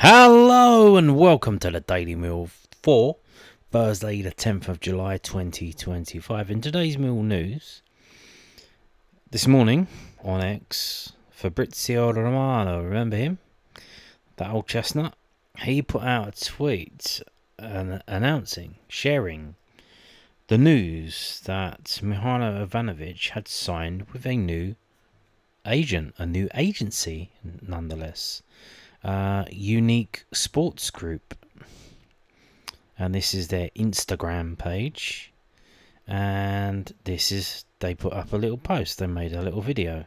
Hello and welcome to the Daily Mill for Thursday the 10th of July 2025. In today's Mill news, this morning on X, Fabrizio Romano, remember him? That old chestnut? He put out a tweet sharing the news that Mihailo Ivanovic had signed with a new agency nonetheless. Unique Sports Group, and this is their Instagram page, and they put up a little post. They made a little video.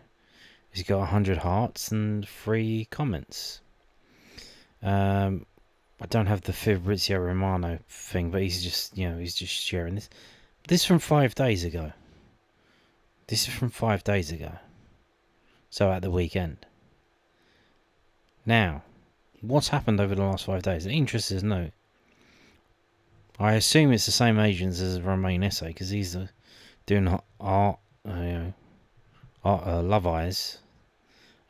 It's got 100 hearts and 3 comments. I don't have the Fabrizio Romano thing, but he's just sharing this. This is from 5 days ago. So at the weekend. Now, what's happened over the last 5 days? The interest is no. I assume it's the same agents as Romain Esse because he's doing Love Eyes,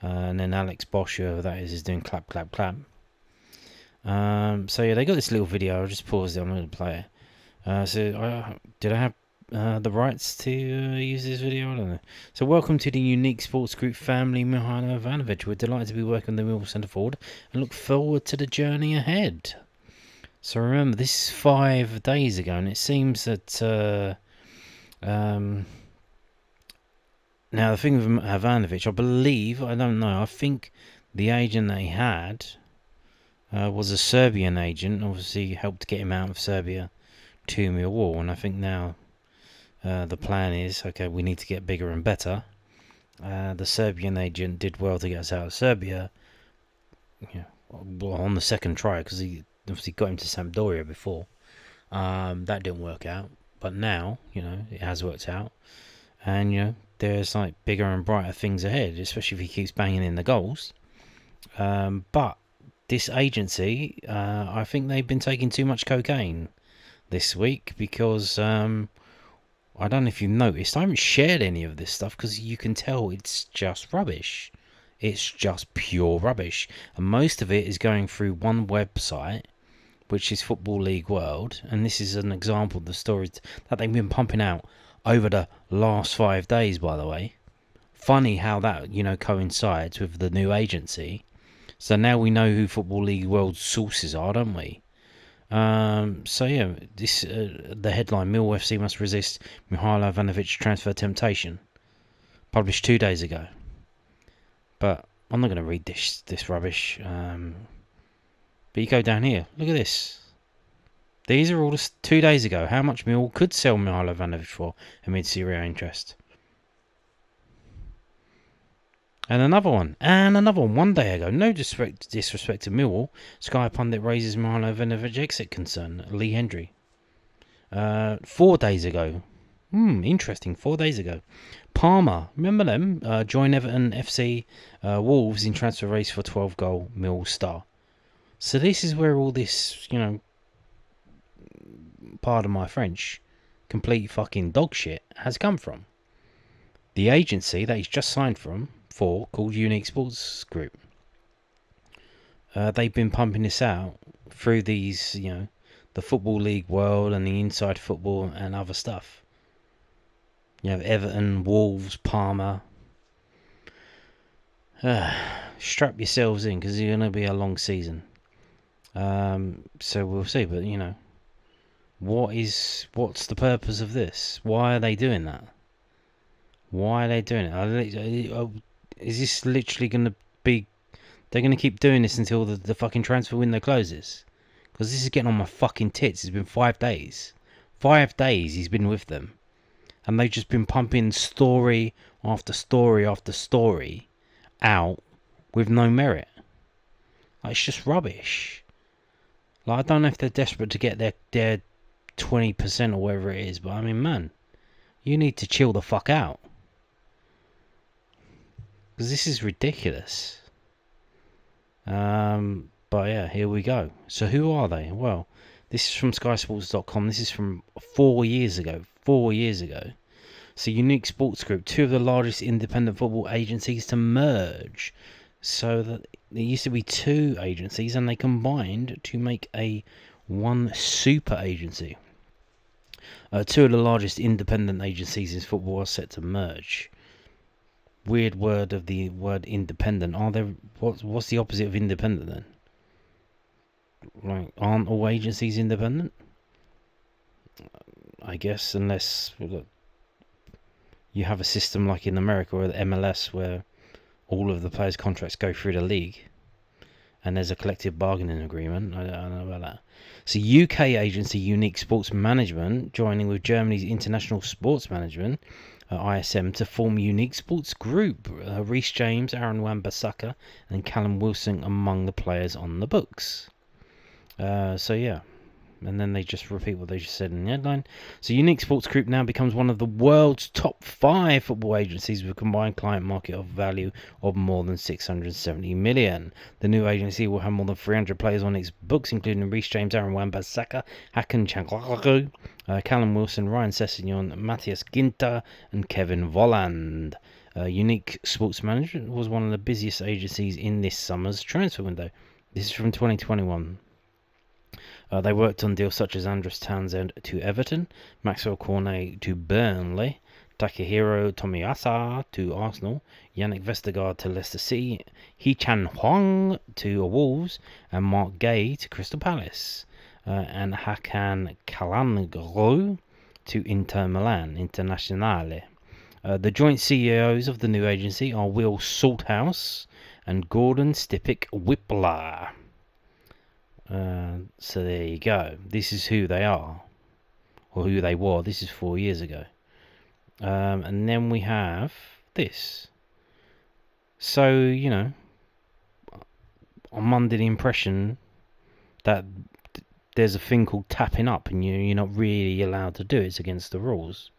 and then Alex Bosch, whoever that is doing Clap Clap Clap. So yeah, they got this little video. I'll just pause it. I'm going to play it. Did I have the rights to use this video? I don't know. So welcome to the Unique Sports Group family, Mihailo Ivanovic. We're delighted to be working the Millwall centre forward and look forward to the journey ahead. So remember, this is 5 days ago, and it seems that now the thing with Ivanovic, I think the agent that he had was a Serbian agent. Obviously helped get him out of Serbia to Millwall, and I think now the plan is, okay, we need to get bigger and better. The Serbian agent did well to get us out of Serbia, on the second try, because he obviously got him to Sampdoria before. That didn't work out, but now, it has worked out, and, there's like bigger and brighter things ahead, especially if he keeps banging in the goals. But this agency, I think they've been taking too much cocaine this week, because I don't know if you've noticed, I haven't shared any of this stuff because you can tell it's just rubbish. It's just pure rubbish. And most of it is going through one website, which is Football League World. And this is an example of the stories that they've been pumping out over the last 5 days, by the way. Funny how that, coincides with the new agency. So now we know who Football League World's sources are, don't we? So yeah, this the headline: Millwall FC must resist Mihailo Ivanovic transfer temptation. Published 2 days ago. But I'm not going to read this rubbish. But you go down here. Look at this. These are all 2 days ago. How much Millwall could sell Mihailo Ivanovic for amid Serie A interest. And another one 1 day ago. No disrespect to Millwall. Sky pundit raises Mihailo Ivanovic exit concern. Lee Hendry. 4 days ago. Interesting. 4 days ago. Palmer. Remember them? Join Everton FC Wolves in transfer race for 12-goal Millwall star. So this is where all this, pardon my French, complete fucking dog shit has come from. The agency that he's just signed for, called Unique Sports Group. They've been pumping this out through these, the Football League World and the Inside Football and other stuff. Everton, Wolves, Palmer. Strap yourselves in, because it's going to be a long season. So we'll see, but what's the purpose of this? Why are they doing that? Why are they doing it? Is this literally going to be... They're going to keep doing this until the fucking transfer window closes? Because this is getting on my fucking tits. It's been 5 days. 5 days he's been with them. And they've just been pumping story after story after story out with no merit. It's just rubbish. I don't know if they're desperate to get their 20% or whatever it is, but I mean, man, you need to chill the fuck out. Because this is ridiculous. But yeah, here we go. So who are they? Well, this is from SkySports.com. This is from 4 years ago. 4 years ago. So Unique Sports Group, 2 of the largest independent football agencies to merge. So that there used to be two agencies, and they combined to make one super agency. Two of the largest independent agencies in football are set to merge. Weird word of the word independent. Are there? What's the opposite of independent then? Like, aren't all agencies independent? I guess, unless you have a system like in America or the MLS where all of the players' contracts go through the league and there's a collective bargaining agreement. I don't know about that. So UK agency Unique Sports Management joining with Germany's International Sports Management, ISM, to form Unique Sports Group. Reece James, Aaron Wan-Bissaka and Callum Wilson among the players on the books. So yeah. And then they just repeat what they just said in the headline. So Unique Sports Group now becomes one of the world's top 5 football agencies with a combined client market of value of more than 670 million. The new agency will have more than 300 players on its books, including Reece James, Aaron Wan-Bissaka, Hakan Çalhanoğlu, Callum Wilson, Ryan Sessegnon, Matthias Ginter, and Kevin Volland. Unique Sports Management was one of the busiest agencies in this summer's transfer window. This is from 2021. They worked on deals such as Andros Townsend to Everton, Maxwell Cornet to Burnley, Takehiro Tomiyasu to Arsenal, Yannick Vestergaard to Leicester City, Hee-chan Hwang to Wolves, and Mark Gay to Crystal Palace, and Hakan Çalhanoğlu to Inter Milan, Internazionale. The joint CEOs of the new agency are Will Salthouse and Gordon Stipik-Whippler. So there you go. This is who they are, or who they were. This is 4 years ago. And then we have this. So, you know, I'm under the impression that there's a thing called tapping up, and you're not really allowed to do it. It's against the rules.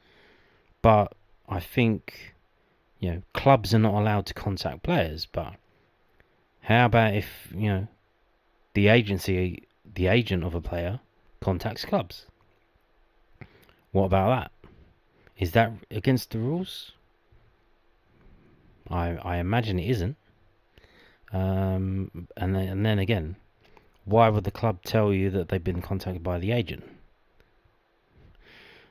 But I think, you know, clubs are not allowed to contact players. But how about if, you know, the agency, the agent of a player, contacts clubs? What about that? Is that against the rules? I imagine it isn't. And then again, why would the club tell you that they've been contacted by the agent?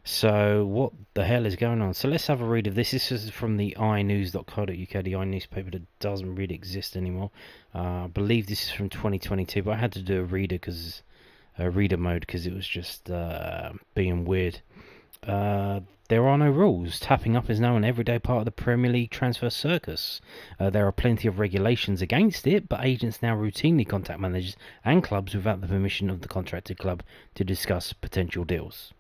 So what the hell is going on? So let's have a read of this. This is from the inews.co.uk, the iNewspaper that doesn't really exist anymore. I believe this is from 2022, but I had to do a reader mode because it was just being weird. There are no rules. Tapping up is now an everyday part of the Premier League transfer circus. There are plenty of regulations against it, but agents now routinely contact managers and clubs without the permission of the contracted club to discuss potential deals.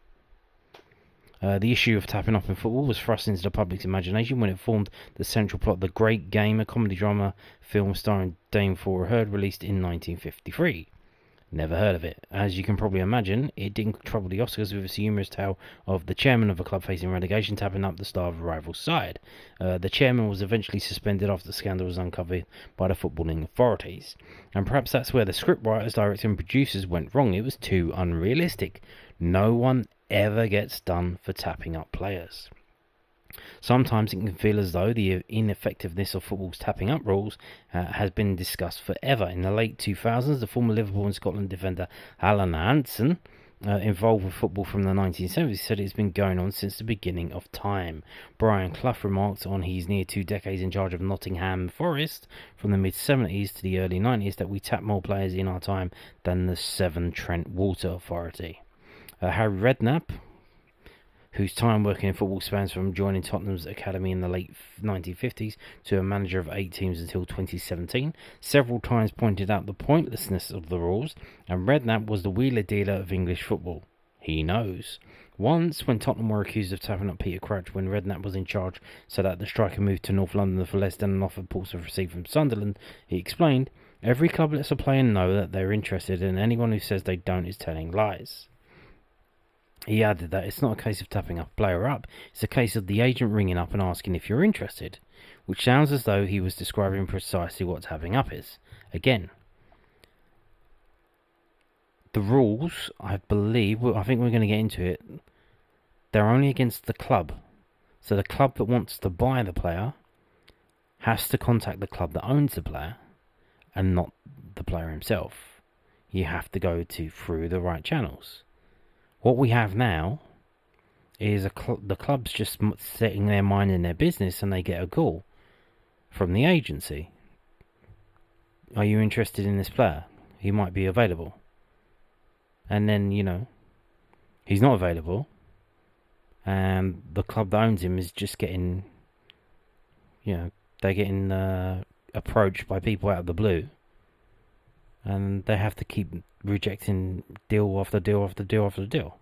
The issue of tapping up in football was thrust into the public's imagination when it formed the central plot of The Great Game, a comedy drama film starring Dame Flora Heard, released in 1953. Never heard of it. As you can probably imagine, it didn't trouble the Oscars with its humorous tale of the chairman of a club facing relegation tapping up the star of a rival side. The chairman was eventually suspended after the scandal was uncovered by the footballing authorities. And perhaps that's where the scriptwriters, directors and producers went wrong. It was too unrealistic. No one ever gets done for tapping up players. Sometimes it can feel as though the ineffectiveness of football's tapping up rules has been discussed forever. In the late 2000s, the former Liverpool and Scotland defender Alan Hansen, involved with football from the 1970s, said it's been going on since the beginning of time. Brian Clough remarked on his near 2 decades in charge of Nottingham Forest from the mid-70s to the early 90s that we tapped more players in our time than the Severn Trent Water Authority. Harry Redknapp, whose time working in football spans from joining Tottenham's academy in the late 1950s to a manager of 8 teams until 2017, several times pointed out the pointlessness of the rules, and Redknapp was the wheeler-dealer of English football. He knows. Once, when Tottenham were accused of tapping up Peter Crouch when Redknapp was in charge so that the striker moved to North London for less than an offer Portsmouth received from Sunderland, he explained, "Every club lets a player know that they're interested, and anyone who says they don't is telling lies." He added that it's not a case of tapping a player up, it's a case of the agent ringing up and asking if you're interested, which sounds as though he was describing precisely what tapping up is. Again, the rules, I think we're going to get into it, they're only against the club. So the club that wants to buy the player has to contact the club that owns the player and not the player himself. You have to go through the right channels. What we have now is the club's just setting their mind in their business, and they get a call from the agency. Are you interested in this player? He might be available. And then, he's not available, and the club that owns him is just getting, they're getting approached by people out of the blue, and they have to keep rejecting deal after deal after deal after deal.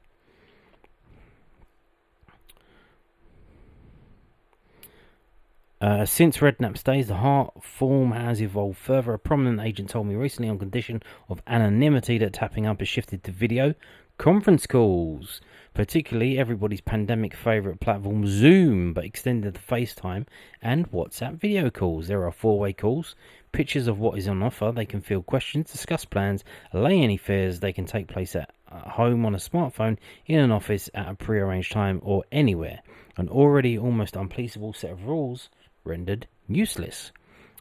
Since Redknapp's days, the Hart form has evolved further. A prominent agent told me recently, on condition of anonymity, that tapping up has shifted to video conference calls, particularly everybody's pandemic favourite platform Zoom, but extended to FaceTime and WhatsApp video calls. There are 4-way calls, pictures of what is on offer. They can field questions, discuss plans, allay any fears. They can take place at home, on a smartphone, in an office, at a pre-arranged time, or anywhere. An already almost unpleasable set of rules rendered useless.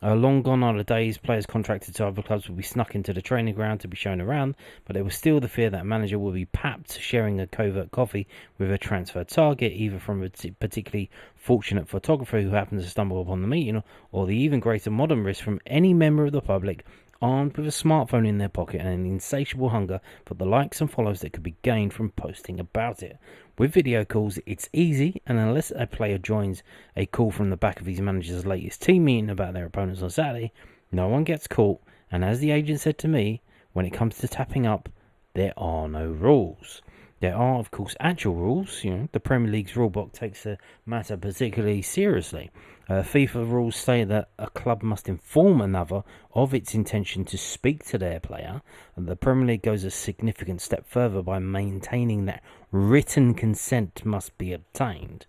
Long gone are the days players contracted to other clubs would be snuck into the training ground to be shown around, but there was still the fear that a manager would be papped sharing a covert coffee with a transfer target, either from a particularly fortunate photographer who happened to stumble upon the meeting, or the even greater modern risk from any member of the public armed with a smartphone in their pocket and an insatiable hunger for the likes and follows that could be gained from posting about it. With video calls, it's easy, and unless a player joins a call from the back of his manager's latest team meeting about their opponents on Saturday, no one gets caught, and as the agent said to me, when it comes to tapping up, there are no rules. There are, of course, actual rules. The Premier League's rulebook takes the matter particularly seriously. FIFA rules say that a club must inform another of its intention to speak to their player, and the Premier League goes a significant step further by maintaining that written consent must be obtained.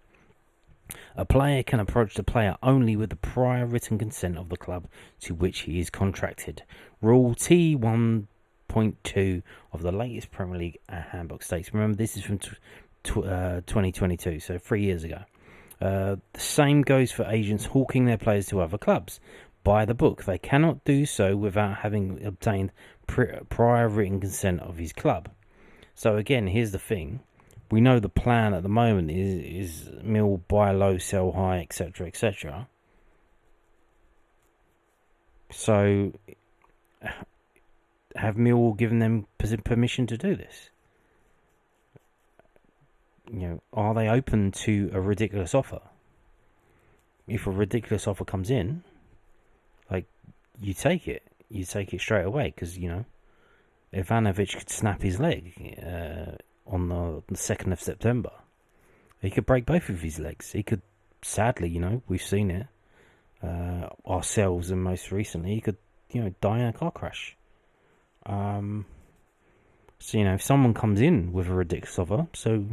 A player can approach the player only with the prior written consent of the club to which he is contracted. Rule T1.2 of the latest Premier League handbook states. Remember, this is from 2022, so 3 years ago. The same goes for agents hawking their players to other clubs. By the book, they cannot do so without having obtained prior written consent of his club. So again, here's the thing. We know the plan at the moment is Mill buy low, sell high, etc., etc. So, have Millwall given them permission to do this? Are they open to a ridiculous offer? If a ridiculous offer comes in, you take it. You take it straight away, because, Ivanovic could snap his leg on the 2nd of September. He could break both of his legs. He could, sadly, we've seen it ourselves, and most recently, he could, die in a car crash. So, if someone comes in with a ridiculous offer, so,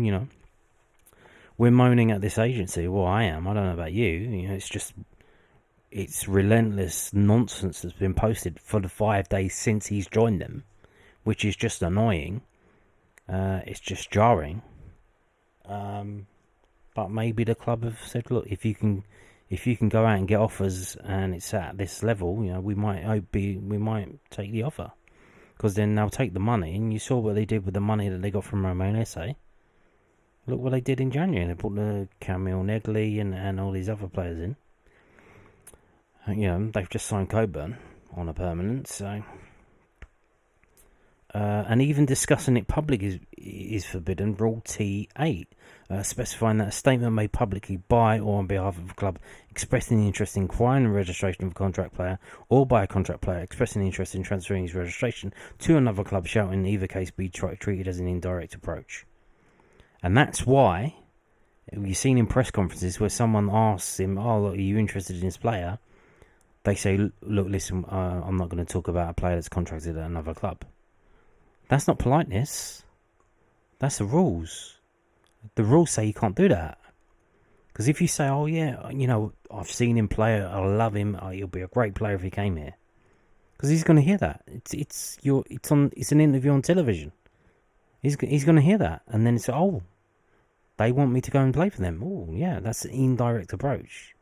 we're moaning at this agency. Well, I am. I don't know about you. It's relentless nonsense that's been posted for the 5 days since he's joined them, which is just annoying. It's just jarring. But maybe the club have said, look, if you can go out and get offers and it's at this level, we might take the offer, because then they'll take the money. And you saw what they did with the money that they got from Romain Esse. Look what they did in January. They put the Camille Negley and all these other players in. They've just signed Coburn on a permanent, so. And even discussing it public is forbidden. Rule T8, specifying that a statement made publicly by or on behalf of a club expressing the interest in acquiring and registration of a contract player, or by a contract player expressing the interest in transferring his registration to another club, shall in either case be treated as an indirect approach. And that's why you've seen in press conferences where someone asks him, "Oh, look, are you interested in this player?" They say, "Look, listen, I'm not going to talk about a player that's contracted at another club." That's not politeness. That's the rules. The rules say you can't do that. Because if you say, "Oh yeah, I've seen him play. I love him. He'll be a great player if he came here," because he's going to hear that. It's an interview on television. He's going to hear that, and then it's, "Oh, they want me to go and play for them." Oh yeah, that's an indirect approach.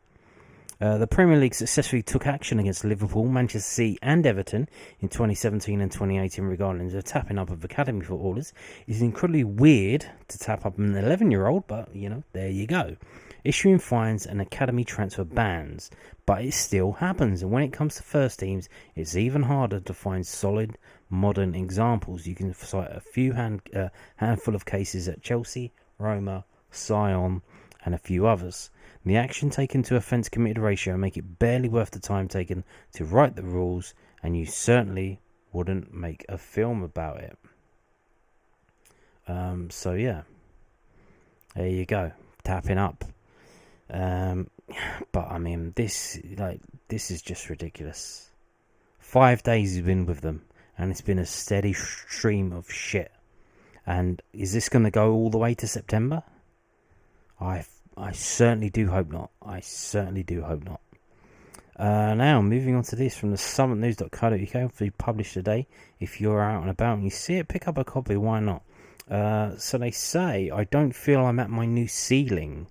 The Premier League successfully took action against Liverpool, Manchester City and Everton in 2017 and 2018 regarding the tapping up of academy footballers. It's incredibly weird to tap up an 11-year-old, but, there you go. Issuing fines and academy transfer bans, but it still happens. And when it comes to first teams, it's even harder to find solid modern examples. You can cite a few handful of cases at Chelsea, Roma, Sion, and a few others. The action taken to offence committed ratio make it barely worth the time taken to write the rules, and you certainly wouldn't make a film about it. So yeah, there you go, tapping up. But I mean, this is just ridiculous. 5 days he's been with them, and it's been a steady stream of shit. And is this going to go all the way to September? I certainly do hope not. Now, moving on to this from the summitnews.co.uk, published today. If you're out and about and you see it, pick up a copy. Why not? So they say, I don't feel I'm at my new ceiling.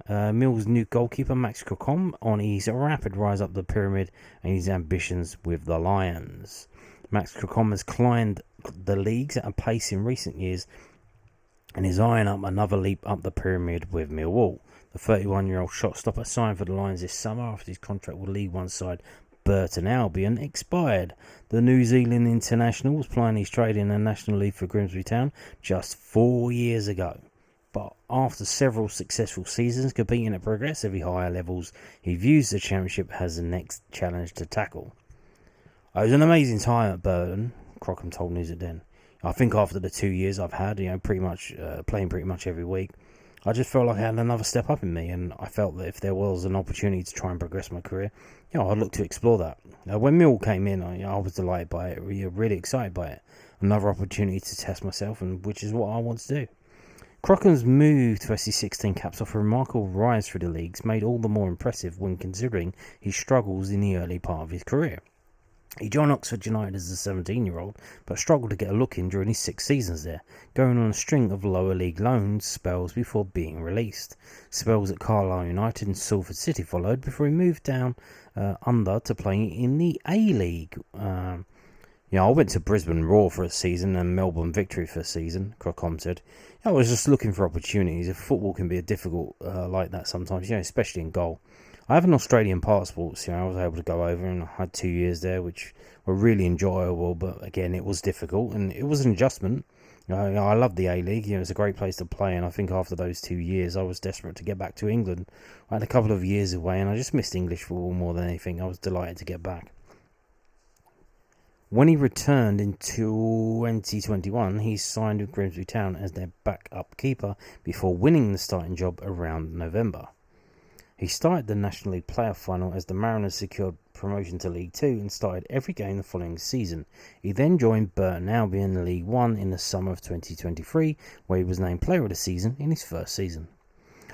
Mill's new goalkeeper, Max Crocombe, on his rapid rise up the pyramid and his ambitions with the Lions. Max Crocombe has climbed the leagues at a pace in recent years and is eyeing up another leap up the pyramid with Millwall. The 31-year-old shot stopper signed for the Lions this summer after his contract with League One side Burton Albion expired. The New Zealand international was plying his trade in the National League for Grimsby Town just 4 years ago. But after several successful seasons competing at progressively higher levels, he views the championship as the next challenge to tackle. It was an amazing time at Burton, Crocombe told News at Den. I think after the 2 years I've had, pretty much playing pretty much every week, I just felt like I had another step up in me, and I felt that if there was an opportunity to try and progress my career, I'd look to explore that. When Mill came in, I was delighted by it, really excited by it. Another opportunity to test myself, and which is what I want to do. Crocombe's move to SC16 caps off a remarkable rise through the leagues, made all the more impressive when considering his struggles in the early part of his career. He joined Oxford United as a 17-year-old, but struggled to get a look in during his 6 seasons there, going on a string of lower league loans spells before being released. Spells at Carlisle United and Salford City followed before he moved down under to play in the A-League. I went to Brisbane Roar for a season and Melbourne Victory for a season, Crocombe said. I was just looking for opportunities. If football can be difficult like that sometimes, especially in goal. I have an Australian passport, so I was able to go over and I had 2 years there, which were really enjoyable, but again, it was difficult and it was an adjustment. I loved the A-League, it was a great place to play, and I think after those 2 years, I was desperate to get back to England. I had a couple of years away and I just missed English football more than anything. I was delighted to get back. When he returned in 2021, he signed with Grimsby Town as their backup keeper before winning the starting job around November. He started the National League playoff final as the Mariners secured promotion to League 2 and started every game the following season. He then joined Burton Albion in League 1 in the summer of 2023, where he was named Player of the Season in his first season.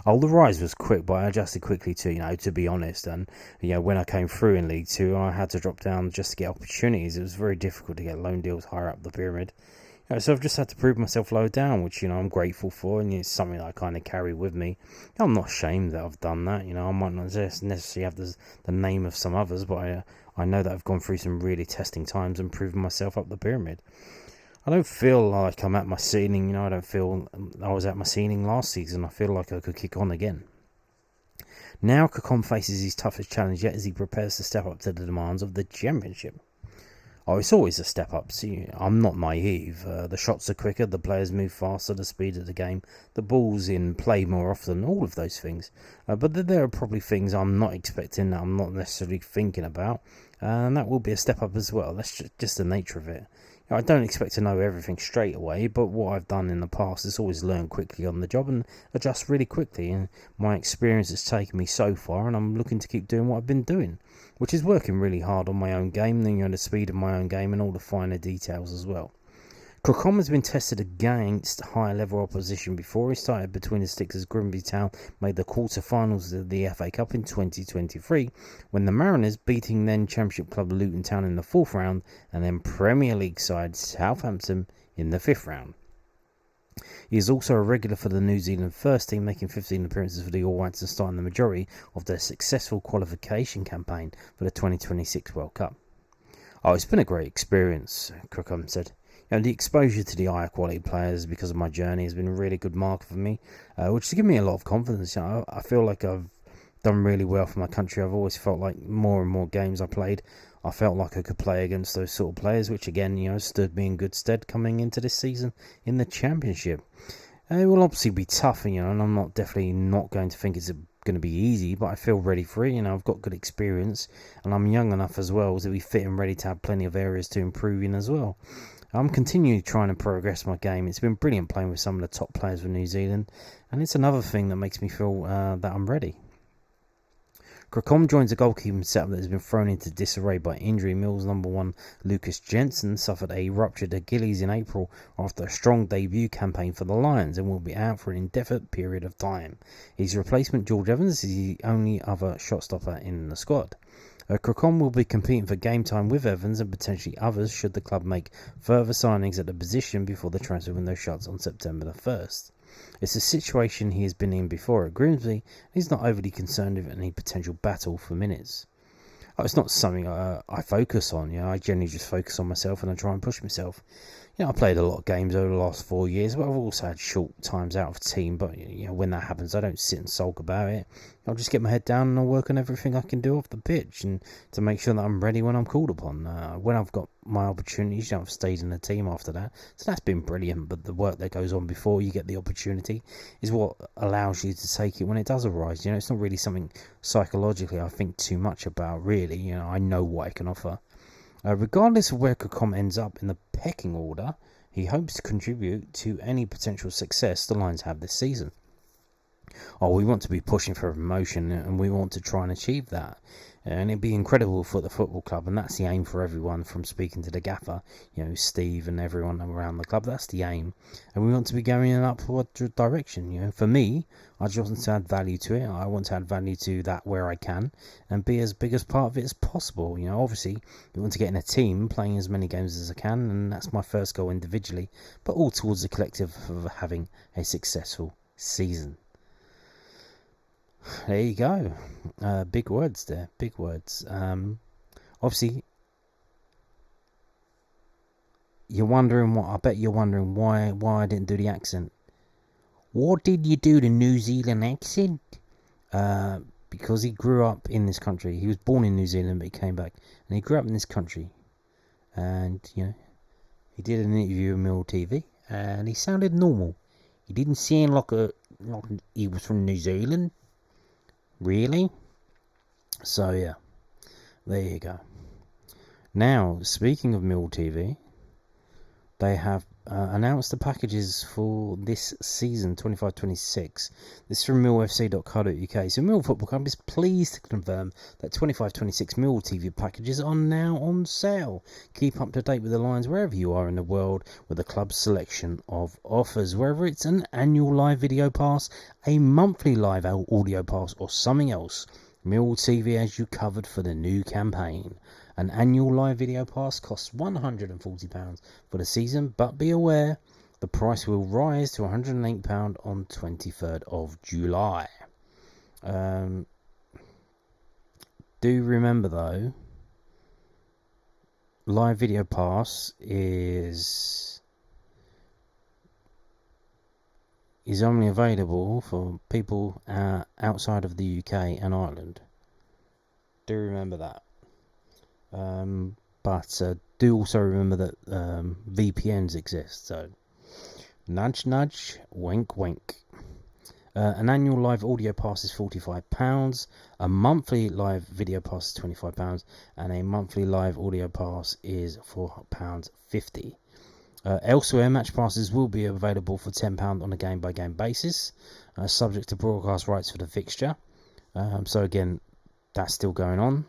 The rise was quick, but I adjusted quickly to be honest. And when I came through in League 2, I had to drop down just to get opportunities. It was very difficult to get loan deals higher up the pyramid. So I've just had to prove myself low down, which, I'm grateful for, and it's something that I kind of carry with me. I'm not ashamed that I've done that. I might not necessarily have the name of some others, but I know that I've gone through some really testing times and proven myself up the pyramid. I don't feel like I'm at my ceiling, I don't feel I was at my ceiling last season. I feel like I could kick on again. Now Crocombe faces his toughest challenge yet as he prepares to step up to the demands of the championship. It's always a step up. See, I'm not naive. The shots are quicker, the players move faster, the speed of the game, the ball's in play more often, all of those things. But there are probably things I'm not expecting that I'm not necessarily thinking about, and that will be a step up as well. That's just the nature of it. I don't expect to know everything straight away, but what I've done in the past is always learn quickly on the job and adjust really quickly. And my experience has taken me so far, and I'm looking to keep doing what I've been doing, which is working really hard on my own game, the speed of my own game and all the finer details as well. Crocombe has been tested against higher level opposition before. He started between the sticks as Grimsby Town made the quarter-finals of the FA Cup in 2023, when the Mariners beating then Championship club Luton Town in the 4th round and then Premier League side Southampton in the 5th round. He is also a regular for the New Zealand first team, making 15 appearances for the All Whites and starting the majority of their successful qualification campaign for the 2026 World Cup. Oh, it's been a great experience, Crocombe said. The exposure to the higher quality players because of my journey has been a really good marker for me, which has given me a lot of confidence. I feel like I've done really well for my country. I've always felt like more and more games I played, I felt like I could play against those sort of players, which again, stood me in good stead coming into this season in the Championship. It will obviously be tough, and I'm definitely not going to think it's going to be easy, but I feel ready for it. I've got good experience, and I'm young enough as well to be fit and ready to have plenty of areas to improve in as well. I'm continually trying to progress my game. It's been brilliant playing with some of the top players for New Zealand, and it's another thing that makes me feel that I'm ready. Crocombe joins a goalkeeping setup that has been thrown into disarray by injury. Mill's number one, Lucas Jensen, suffered a ruptured Achilles in April after a strong debut campaign for the Lions and will be out for an indefinite period of time. His replacement, George Evans, is the only other shot stopper in the squad. Crocombe will be competing for game time with Evans and potentially others should the club make further signings at the position before the transfer window shuts on September the 1st. It's a situation he has been in before at Grimsby, and he's not overly concerned with any potential battle for minutes. It's not something I focus on. I generally just focus on myself and I try and push myself. I played a lot of games over the last 4 years, but I've also had short times out of team. But when that happens, I don't sit and sulk about it. I'll just get my head down and I'll work on everything I can do off the pitch and to make sure that I'm ready when I'm called upon. When I've got my opportunities, I've stayed in the team after that. So that's been brilliant. But the work that goes on before you get the opportunity is what allows you to take it when it does arise. It's not really something psychologically I think too much about, really. I know what I can offer. Regardless of where Crocombe ends up in the pecking order, he hopes to contribute to any potential success the Lions have this season. We want to be pushing for promotion and we want to try and achieve that. And it'd be incredible for the football club, and that's the aim for everyone from speaking to the gaffer, Steve and everyone around the club. That's the aim. And we want to be going in an upward direction. For me, I just want to add value to it. I want to add value to that where I can and be as big as part of it as possible. Obviously, we want to get in a team, playing as many games as I can, and that's my first goal individually, but all towards the collective of having a successful season. There you go. Big words there. Big words. Obviously, you're wondering I bet you're wondering why I didn't do the accent. What did you do the New Zealand accent? Because he grew up in this country. He was born in New Zealand, but he came back. And he grew up in this country. And, he did an interview with Millwall TV. And he sounded normal. He didn't sound like he was from New Zealand. Really? So, yeah. There you go. Now, speaking of Millwall TV, they have announced the packages for this season, 25-26. This is from millfc.co.uk. So Millwall Football Club is pleased to confirm that 25-26 Millwall TV packages are now on sale. Keep up to date with the Lions wherever you are in the world with the club's selection of offers. Whether it's an annual live video pass, a monthly live audio pass or something else, Millwall TV has you covered for the new campaign. An annual live video pass costs £140 for the season, but be aware the price will rise to £108 on 23rd of July. Do remember though, live video pass is only available for people outside of the UK and Ireland. Do remember that. But do also remember that VPNs exist, so nudge nudge, wink wink. An annual live audio pass is £45, a monthly live video pass is £25, and a monthly live audio pass is £4.50. Elsewhere, match passes will be available for £10 on a game-by-game basis, subject to broadcast rights for the fixture. So again, that's still going on.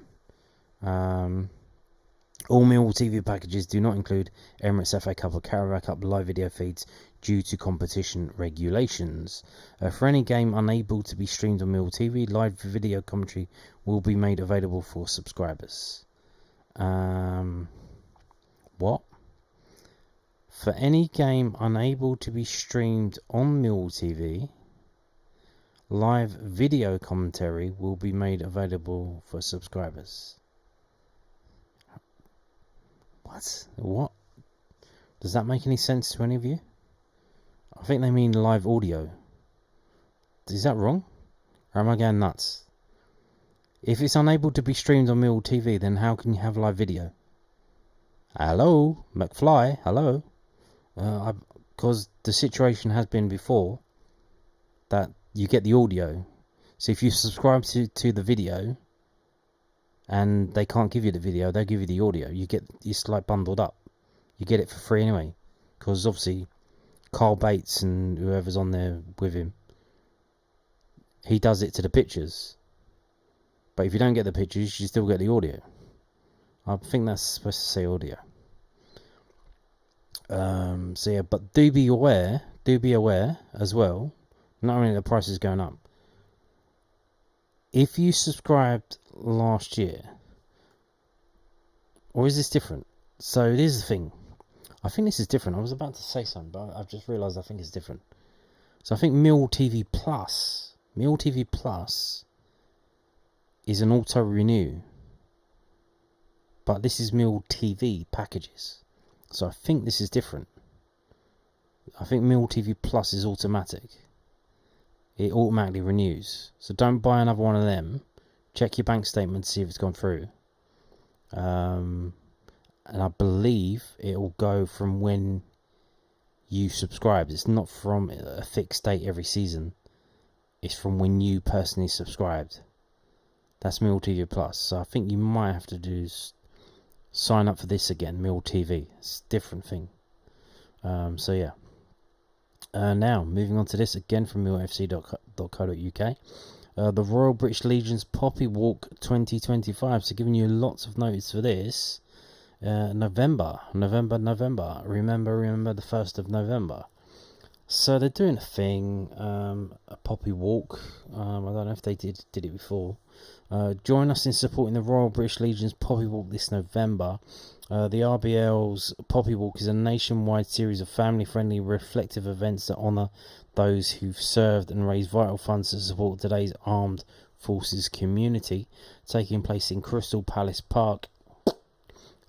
All Millwall TV packages do not include Emirates FA Cup or Carabao Cup live video feeds due to competition regulations. For any game unable to be streamed on Millwall TV, live video commentary will be made available for subscribers. What? For any game unable to be streamed on Millwall TV, live video commentary will be made available for subscribers. What? Does that make any sense to any of you? I think they mean live audio. Is that wrong? Or am I going nuts? If it's unable to be streamed on Millwall TV, then how can you have live video? Hello? McFly? Hello? Because the situation has been before that you get the audio. So if you subscribe to the video and they can't give you the video, they'll give you the audio. It's like bundled up. You get it for free anyway. Because obviously Carl Bates and whoever's on there with him, he does it to the pictures. But if you don't get the pictures, you still get the audio. I think that's supposed to say audio. So yeah, but do be aware as well, not only the price is going up, if you subscribed last year, or is this different? So here's the thing, I think this is different. I was about to say something, but I've just realised I think it's different. So I think Millwall TV Plus is an auto renew, but this is Millwall TV packages. So I think this is different. I think Millwall TV Plus is automatic. It automatically renews. So don't buy another one of them. Check your bank statement to see if it's gone through. And I believe it will go from when you subscribe. It's not from a fixed date every season. It's from when you personally subscribed. That's Millwall TV Plus. So I think you might have to do sign up for this again, Millwall TV. It's a different thing. So yeah. Now, moving on to this again from millwallfc.co.uk. The Royal British Legion's Poppy Walk 2025. So giving you lots of notice for this. November. Remember the 1st of November. So they're doing a thing, a Poppy Walk. I don't know if they did it before. Join us in supporting the Royal British Legion's Poppy Walk this November. The RBL's Poppy Walk is a nationwide series of family-friendly, reflective events that honour those who've served and raise vital funds to support today's armed forces community. Taking place in Crystal Palace Park,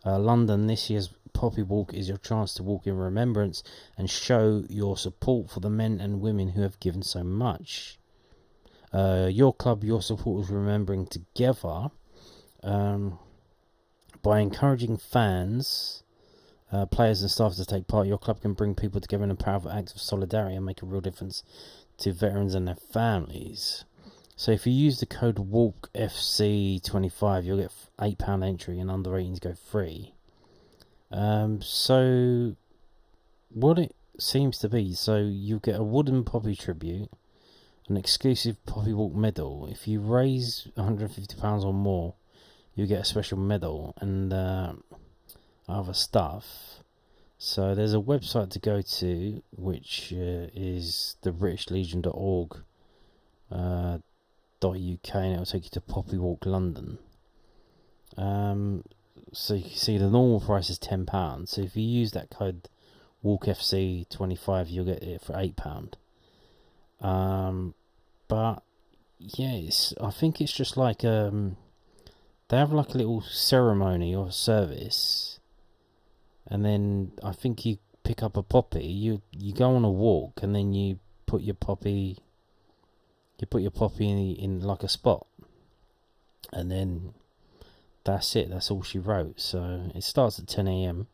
London. This year's Poppy Walk is your chance to walk in remembrance and show your support for the men and women who have given so much. Your club, your supporters remembering together. By encouraging fans, players and staff to take part, your club can bring people together in a powerful act of solidarity and make a real difference to veterans and their families. So if you use the code WALKFC25, you'll get £8 entry and under 18s go free. So what it seems to be, so you get a wooden poppy tribute, an exclusive Poppy Walk medal. If you raise £150 or more, you get a special medal and other stuff. So there's a website to go to, which is thebritishlegion.org .uk, and it will take you to Poppy Walk London. So you can see the normal price is £10. So if you use that code WALKFC25, you'll get it for £8. But yes, I think it's just like they have like a little ceremony or service, and then I think you pick up a poppy. You go on a walk, and then you put your poppy. You put your poppy in like a spot, and then that's it. That's all she wrote. So it starts at 10 a.m.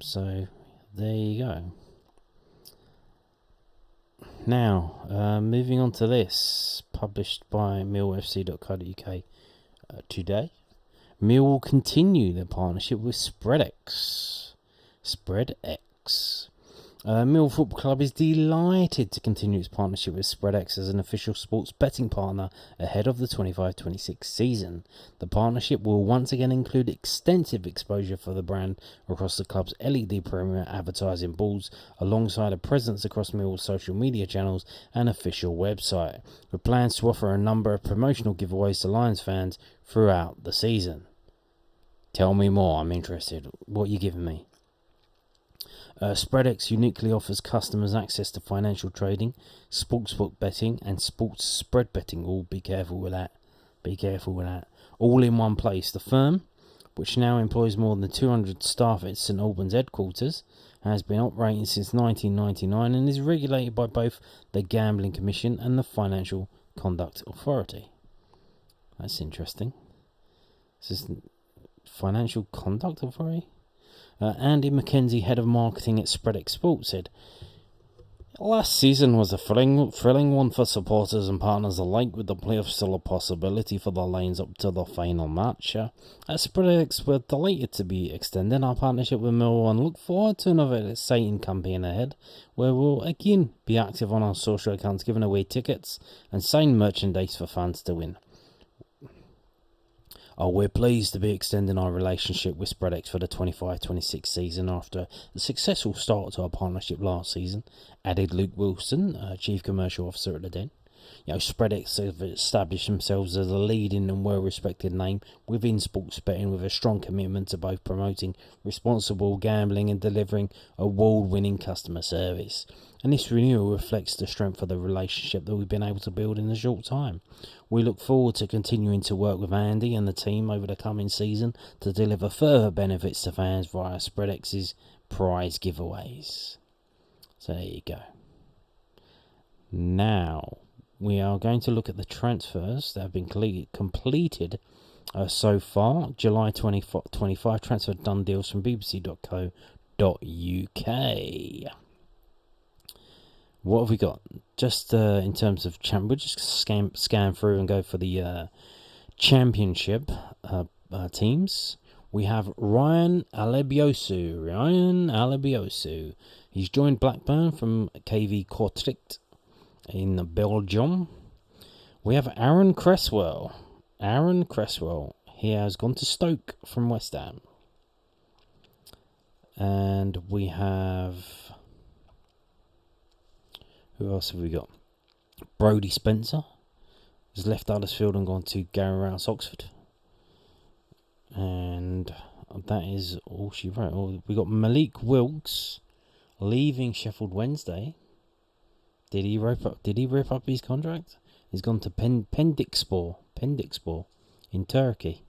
So there you go. Now, moving on to this, published by millwallfc.co.uk today. Millwall continue their partnership with Spreadex. Millwall Football Club is delighted to continue its partnership with Spreadex as an official sports betting partner ahead of the 25-26 season. The partnership will once again include extensive exposure for the brand across the club's LED Premier advertising boards, alongside a presence across Millwall's social media channels and official website, with plans to offer a number of promotional giveaways to Lions fans throughout the season. Tell me more, I'm interested. What are you giving me? Spreadex uniquely offers customers access to financial trading, sportsbook betting, and sports spread betting. Oh, be careful with that. Be careful with that. All in one place. The firm, which now employs more than 200 staff at St Albans headquarters, has been operating since 1999 and is regulated by both the Gambling Commission and the Financial Conduct Authority. That's interesting. This is Financial Conduct Authority? Andy McKenzie, head of marketing at Spreadex Sports, said, "Last season was a thrilling one for supporters and partners alike, with the playoffs still a possibility for the Lions up to the final match. At Spreadex, we're delighted to be extending our partnership with Millwall and look forward to another exciting campaign ahead, where we'll again be active on our social accounts, giving away tickets and signed merchandise for fans to win. We're pleased to be extending our relationship with Spreadex for the 25-26 season after a successful start to our partnership last season," added Luke Wilson, Chief Commercial Officer at the Den. Spreadex have established themselves as a leading and well-respected name within sports betting, with a strong commitment to both promoting responsible gambling and delivering award-winning customer service. And this renewal reflects the strength of the relationship that we've been able to build in a short time. We look forward to continuing to work with Andy and the team over the coming season to deliver further benefits to fans via Spreadex's prize giveaways. So there you go. Now, we are going to look at the transfers that have been completed so far. July 2025 transfer done deals from bbc.co.uk. What have we got? Just in terms of we'll just scan through and go for the championship teams. We have Ryan Alebiosu. He's joined Blackburn from KV Kortrijk in Belgium. We have Aaron Cresswell. He has gone to Stoke from West Ham. And we have... who else have we got? Brodie Spencer has left Huddersfield and gone to Gary Rouse, Oxford. And that is all she wrote. We got Malik Wilkes leaving Sheffield Wednesday. Did he rip up his contract? He's gone to Pendikspor in Turkey,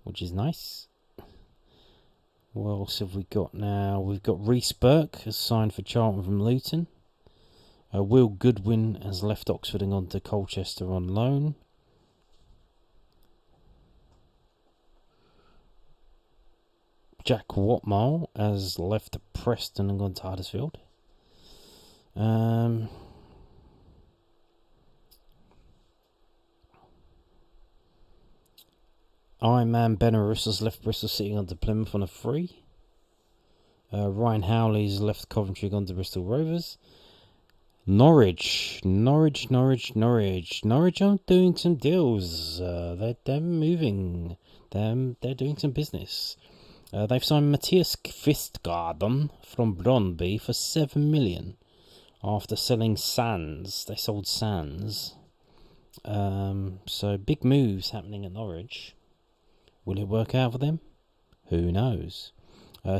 which is nice. What else have we got now? We've got Reece Burke has signed for Charlton from Luton. Will Goodwin has left Oxford and gone to Colchester on loan. Jack Watmore has left Preston and gone to Huddersfield. Iman Benarus has left Bristol City and gone to Plymouth on a free. Ryan Howley's left Coventry and gone to Bristol Rovers. Norwich are doing some deals. They're moving. They're doing some business. They've signed Matthias Kvistgarden from Brøndby for 7 million after selling Sands. They sold Sands. So big moves happening at Norwich. Will it work out for them? Who knows?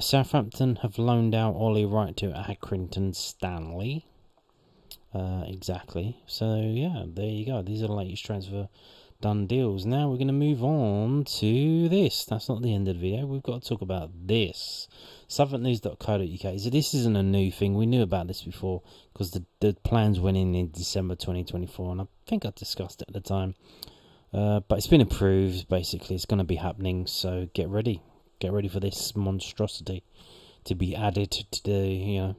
Southampton have loaned out Ollie Wright to Accrington Stanley. Exactly. So yeah, there you go. These are the latest transfer done deals. Now we're going to move on to this. That's not the end of the video. We've got to talk about this. Southwarknews.co.uk. So this isn't a new thing. We knew about this before because the plans went in December 2024, and I think I discussed it at the time. But it's been approved. Basically, it's going to be happening. So get ready for this monstrosity to be added to the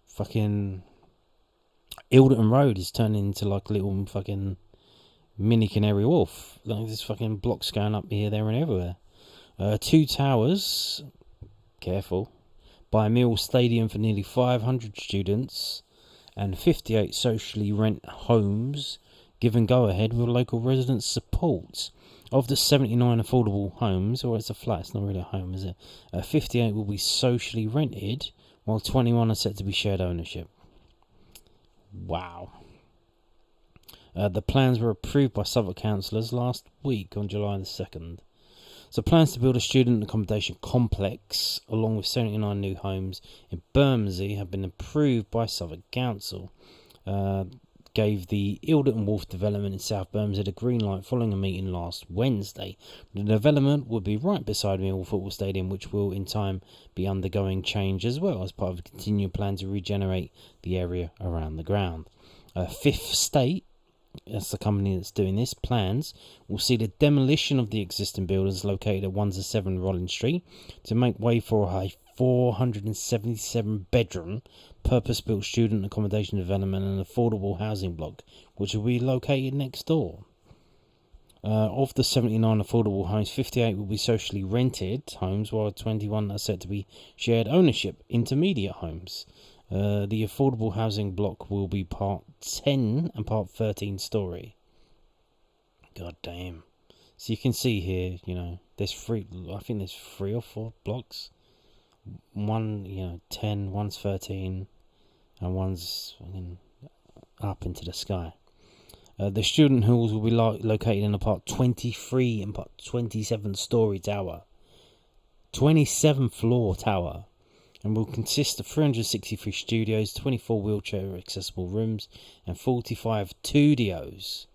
fucking Ilderton Road is turning into like a little fucking mini Canary Wharf. Like there's fucking blocks going up here, there, and everywhere. 2 towers, careful, by Millwall Stadium for nearly 500 students, and 58 socially rent homes given go-ahead with local residents' support. Of the 79 affordable homes, or it's a flat, it's not really a home, is it? 58 will be socially rented, while 21 are set to be shared ownership. Wow. The plans were approved by Southwark councillors last week on July the 2nd. So plans to build a student accommodation complex along with 79 new homes in Bermondsey have been approved by Southwark Council. Gave the Ilderton Wharf development in South Bermondsey the green light following a meeting last Wednesday. The development will be right beside Millwall Football Stadium, which will in time be undergoing change as well as part of a continued plan to regenerate the area around the ground. Fifth Estate, that's the company that's doing this, plans will see the demolition of the existing buildings located at 1 to 7 Rollins Street to make way for a 477 bedroom purpose-built student accommodation development and affordable housing block, which will be located next door. Of the 79 affordable homes, 58 will be socially rented homes, while 21 are set to be shared ownership intermediate homes. The affordable housing block will be part 10 and part 13 story. God damn. So you can see here, there's I think there's 3 or 4 blocks. One, 10, one's 13, and one's up into the sky. The student halls will be located in a part 23 and part 27 story tower. 27 floor tower. And will consist of 363 studios, 24 wheelchair accessible rooms, and 45 studios,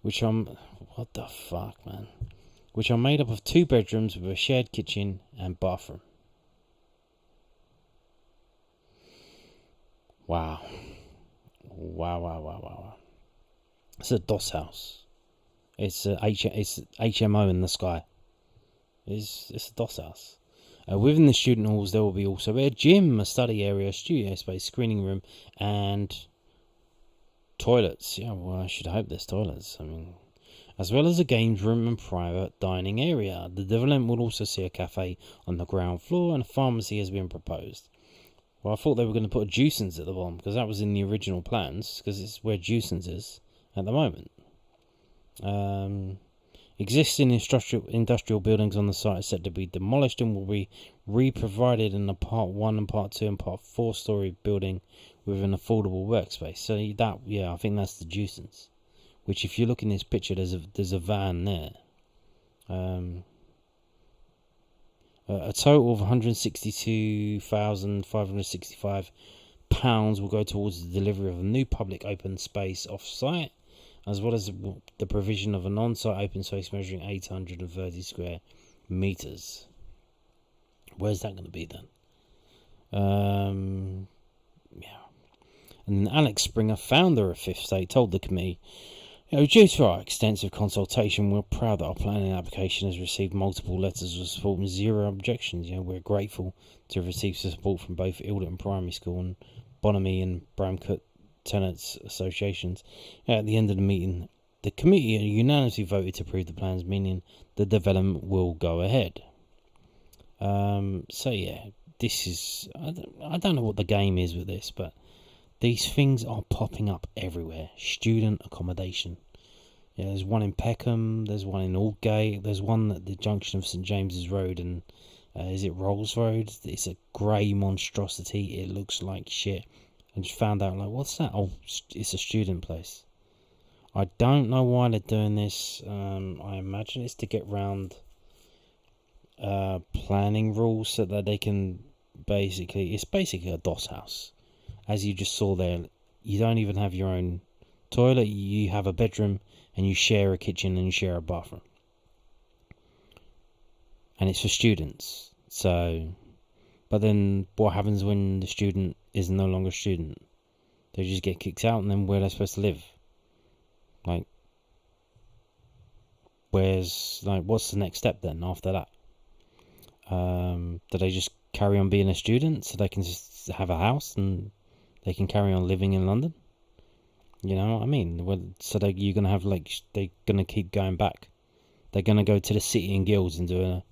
which are made up of 2 bedrooms with a shared kitchen and bathroom. Wow. It's a DOS house. It's HMO in the sky. It's a DOS house. Within the student halls, there will be also a gym, a study area, studio space, screening room, and toilets. Yeah, well, I should hope there's toilets. As well as a games room and private dining area. The development will also see a cafe on the ground floor, and a pharmacy has been proposed. Well, I thought they were going to put a Juicens at the bottom, because that was in the original plans, because it's where Juicens is at the moment. Existing industrial buildings on the site are set to be demolished and will be re-provided in a Part 1 and Part 2 and Part 4 story building with an affordable workspace. So that, I think that's the Juicens. Which, if you look in this picture, there's a van there. A total of £162,565 will go towards the delivery of a new public open space off-site, as well as the provision of an on-site open space measuring 830 square metres. Where's that going to be then? And Alex Springer, founder of Fifth Estate, told the committee, due to our extensive consultation, we're proud that our planning application has received multiple letters of support and 0 objections. We're grateful to have received support from both Ilderton Primary School and Bonamy and Bramcote Tenants Associations. At the end of the meeting, the committee unanimously voted to approve the plans, meaning the development will go ahead. This is, I don't know what the game is with this, but these things are popping up everywhere. Student accommodation. There's one in Peckham, there's one in Aldgate, there's one at the junction of St James's Road and is it Rolls Road? It's a grey monstrosity. It looks like shit. I just found out, what's that? Oh, it's a student place. I don't know why they're doing this. I imagine it's to get round planning rules so that they can it's basically a DOS house. As you just saw there, you don't even have your own toilet. You have a bedroom and you share a kitchen and you share a bathroom. And it's for students. So, but then what happens when the student is no longer a student? They just get kicked out, and then where are they supposed to live? What's the next step then after that? Do they just carry on being a student so they can just have a house and they can carry on living in London? You know what I mean? You're going to have, they're going to keep going back. They're going to go to the City and Guilds and do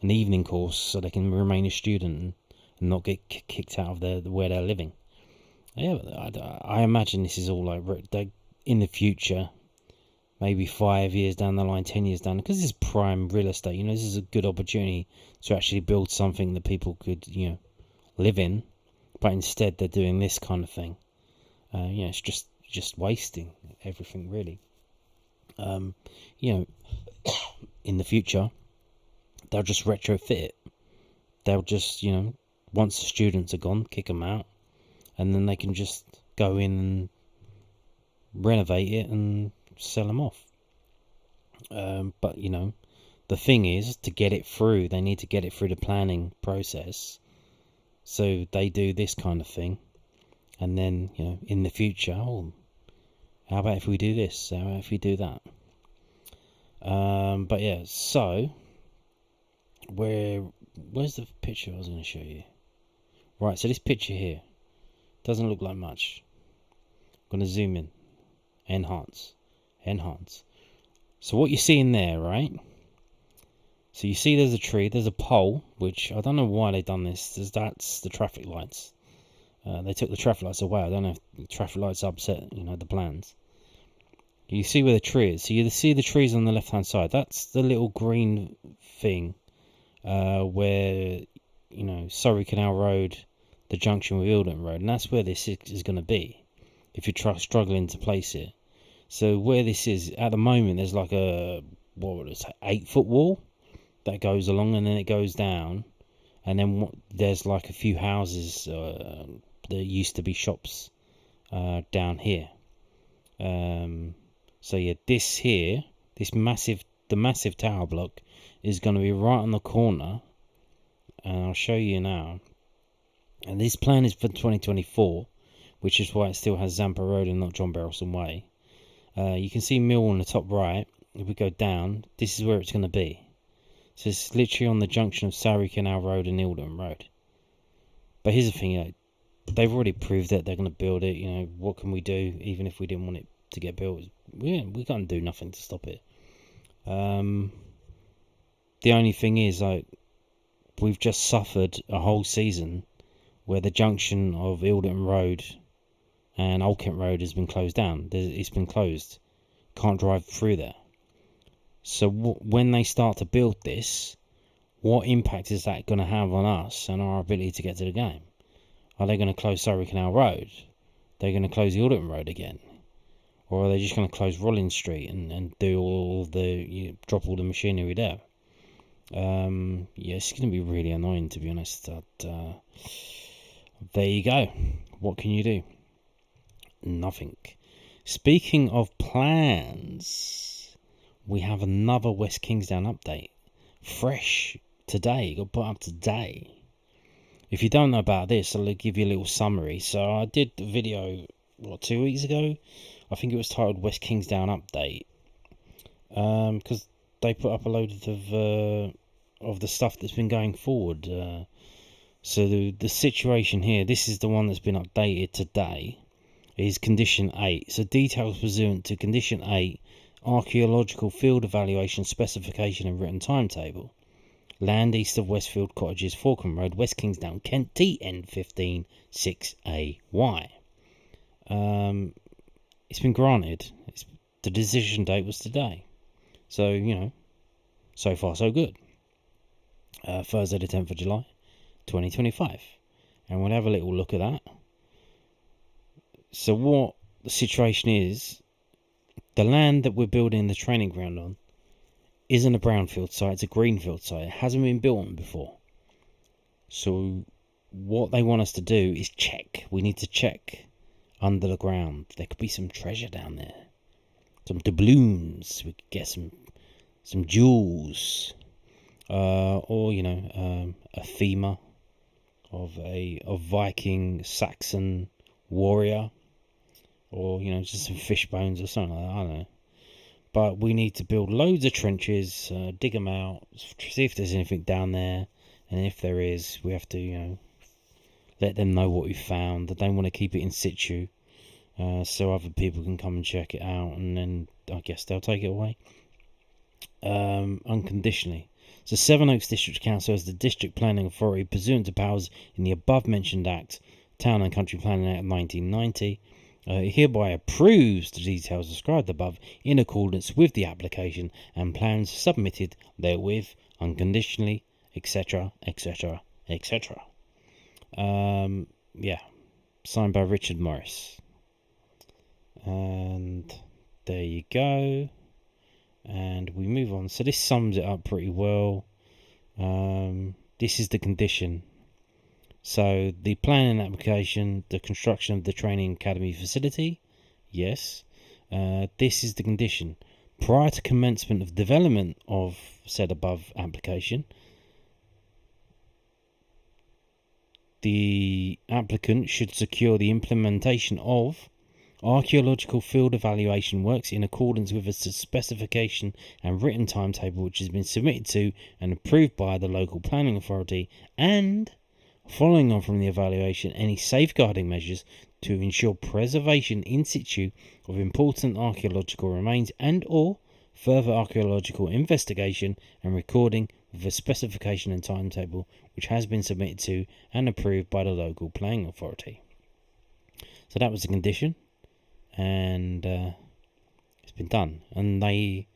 an evening course so they can remain a student and not get kicked out of where they're living. Yeah, I imagine this is all in the future, maybe 5 years down the line, 10 years down, because this is prime real estate. This is a good opportunity to actually build something that people could, live in. But instead, they're doing this kind of thing. It's just wasting everything, really. In the future, they'll just retrofit it. They'll just, once the students are gone, kick them out, and then they can just go in and renovate it and sell them off. But the thing is, to get it through, they need to get it through the planning process. So they do this kind of thing, and then in the future, how about if we do this? How about if we do that? But yeah, so where's the picture I was going to show you? Right, so this picture here doesn't look like much. I'm going to zoom in, enhance. So what you're seeing there, right? So you see there's a tree, there's a pole, which I don't know why they've done this. That's the traffic lights. They took the traffic lights away. I don't know if the traffic lights upset, the plans. You see where the tree is. So you see the trees on the left-hand side. That's the little green thing where, Surrey Canal Road, the junction with Ilderton Road. And that's where this is going to be if you're struggling to place it. So where this is, at the moment, there's like a, 8-foot wall that goes along, and then it goes down, and then there's like a few houses that used to be shops down here. So yeah, the massive tower block is going to be right on the corner, and I'll show you now. And this plan is for 2024, which is why it still has Zampa Road and not John Barrelson Way. You can see Millwall on the top right. If we go down, this is where it's going to be. So it's literally on the junction of Surrey Canal Road and Ilderton Road. But here's the thing, they've already proved that they're going to build it. What can we do? Even if we didn't want it to get built, we can't do nothing to stop it. The only thing is, we've just suffered a whole season where the junction of Ilderton Road and Old Kent Road has been closed down. It's been closed. Can't drive through there. So when they start to build this, what impact is that going to have on us and our ability to get to the game? Are they going to close Surrey Canal Road? They're going to close Ilderton Road again? Or are they just going to close Rollins Street and do drop all the machinery there? It's going to be really annoying, to be honest. There you go. What can you do? Nothing. Speaking of plans, we have another West Kingsdown update. Fresh today. Got put up today. If you don't know about this, I'll give you a little summary. So I did the video, 2 weeks ago? I think it was titled West Kingsdown Update. Because they put up a load of the stuff that's been going forward. So the situation here, this is the one that's been updated today, is Condition 8. So details pursuant to Condition 8, archaeological field evaluation specification and written timetable. Land east of Westfield Cottages, Falcon Road, West Kingsdown, Kent, TN 15 6AY. It's been granted. The decision date was today. So, so far so good. Thursday the 10th of July, 2025. And we'll have a little look at that. So what the situation is, the land that we're building the training ground on isn't a brownfield site, it's a greenfield site. It hasn't been built on before. So what they want us to do is check. We need to check under the ground. There could be some treasure down there. Some doubloons. We could get some jewels. Or, a femur of a Viking Saxon warrior. Or, just some fish bones or something like that. I don't know. But we need to build loads of trenches, dig them out, see if there's anything down there. And if there is, we have to, let them know what we found. They don't want to keep it in situ. So other people can come and check it out. And then I guess they'll take it away. Unconditionally. So Sevenoaks District Council as the District Planning Authority, pursuant to powers in the above-mentioned Act, Town and Country Planning Act of 1990, hereby approves the details described above in accordance with the application and plans submitted therewith unconditionally, etc., etc., etc. Signed by Richard Morris. And there you go. And we move on. So this sums it up pretty well. This is the condition. So the planning application, the construction of the training academy facility, yes. This is the condition. Prior to commencement of development of said above application, the applicant should secure the implementation of archaeological field evaluation works in accordance with a specification and written timetable which has been submitted to and approved by the local planning authority, and following on from the evaluation, any safeguarding measures to ensure preservation in situ of important archaeological remains and or further archaeological investigation and recording with a specification and timetable which has been submitted to and approved by the local planning authority. So that was the condition, and it's been done. And they,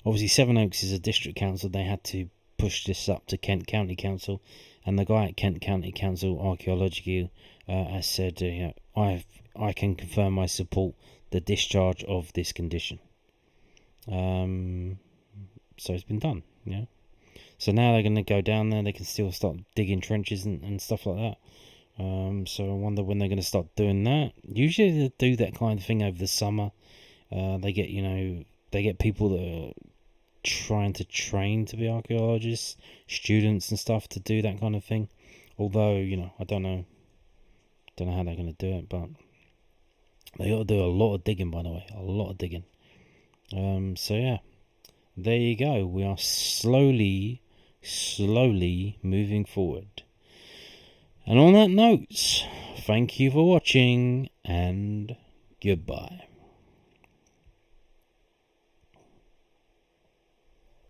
obviously Sevenoaks is a district council, they had to push this up to Kent County Council, and the guy at Kent County Council Archaeological has said, I can confirm I support the discharge of this condition. So it's been done, So now they're going to go down there. They can still start digging trenches and stuff like that. So I wonder when they're going to start doing that. Usually they do that kind of thing over the summer. They get people that are trying to train to be archaeologists, students and stuff, to do that kind of thing. Although, I don't know how they're going to do it, but they got to do a lot of digging, by the way, a lot of digging. So yeah, there you go. We are slowly moving forward. And on that note, thank you for watching and goodbye.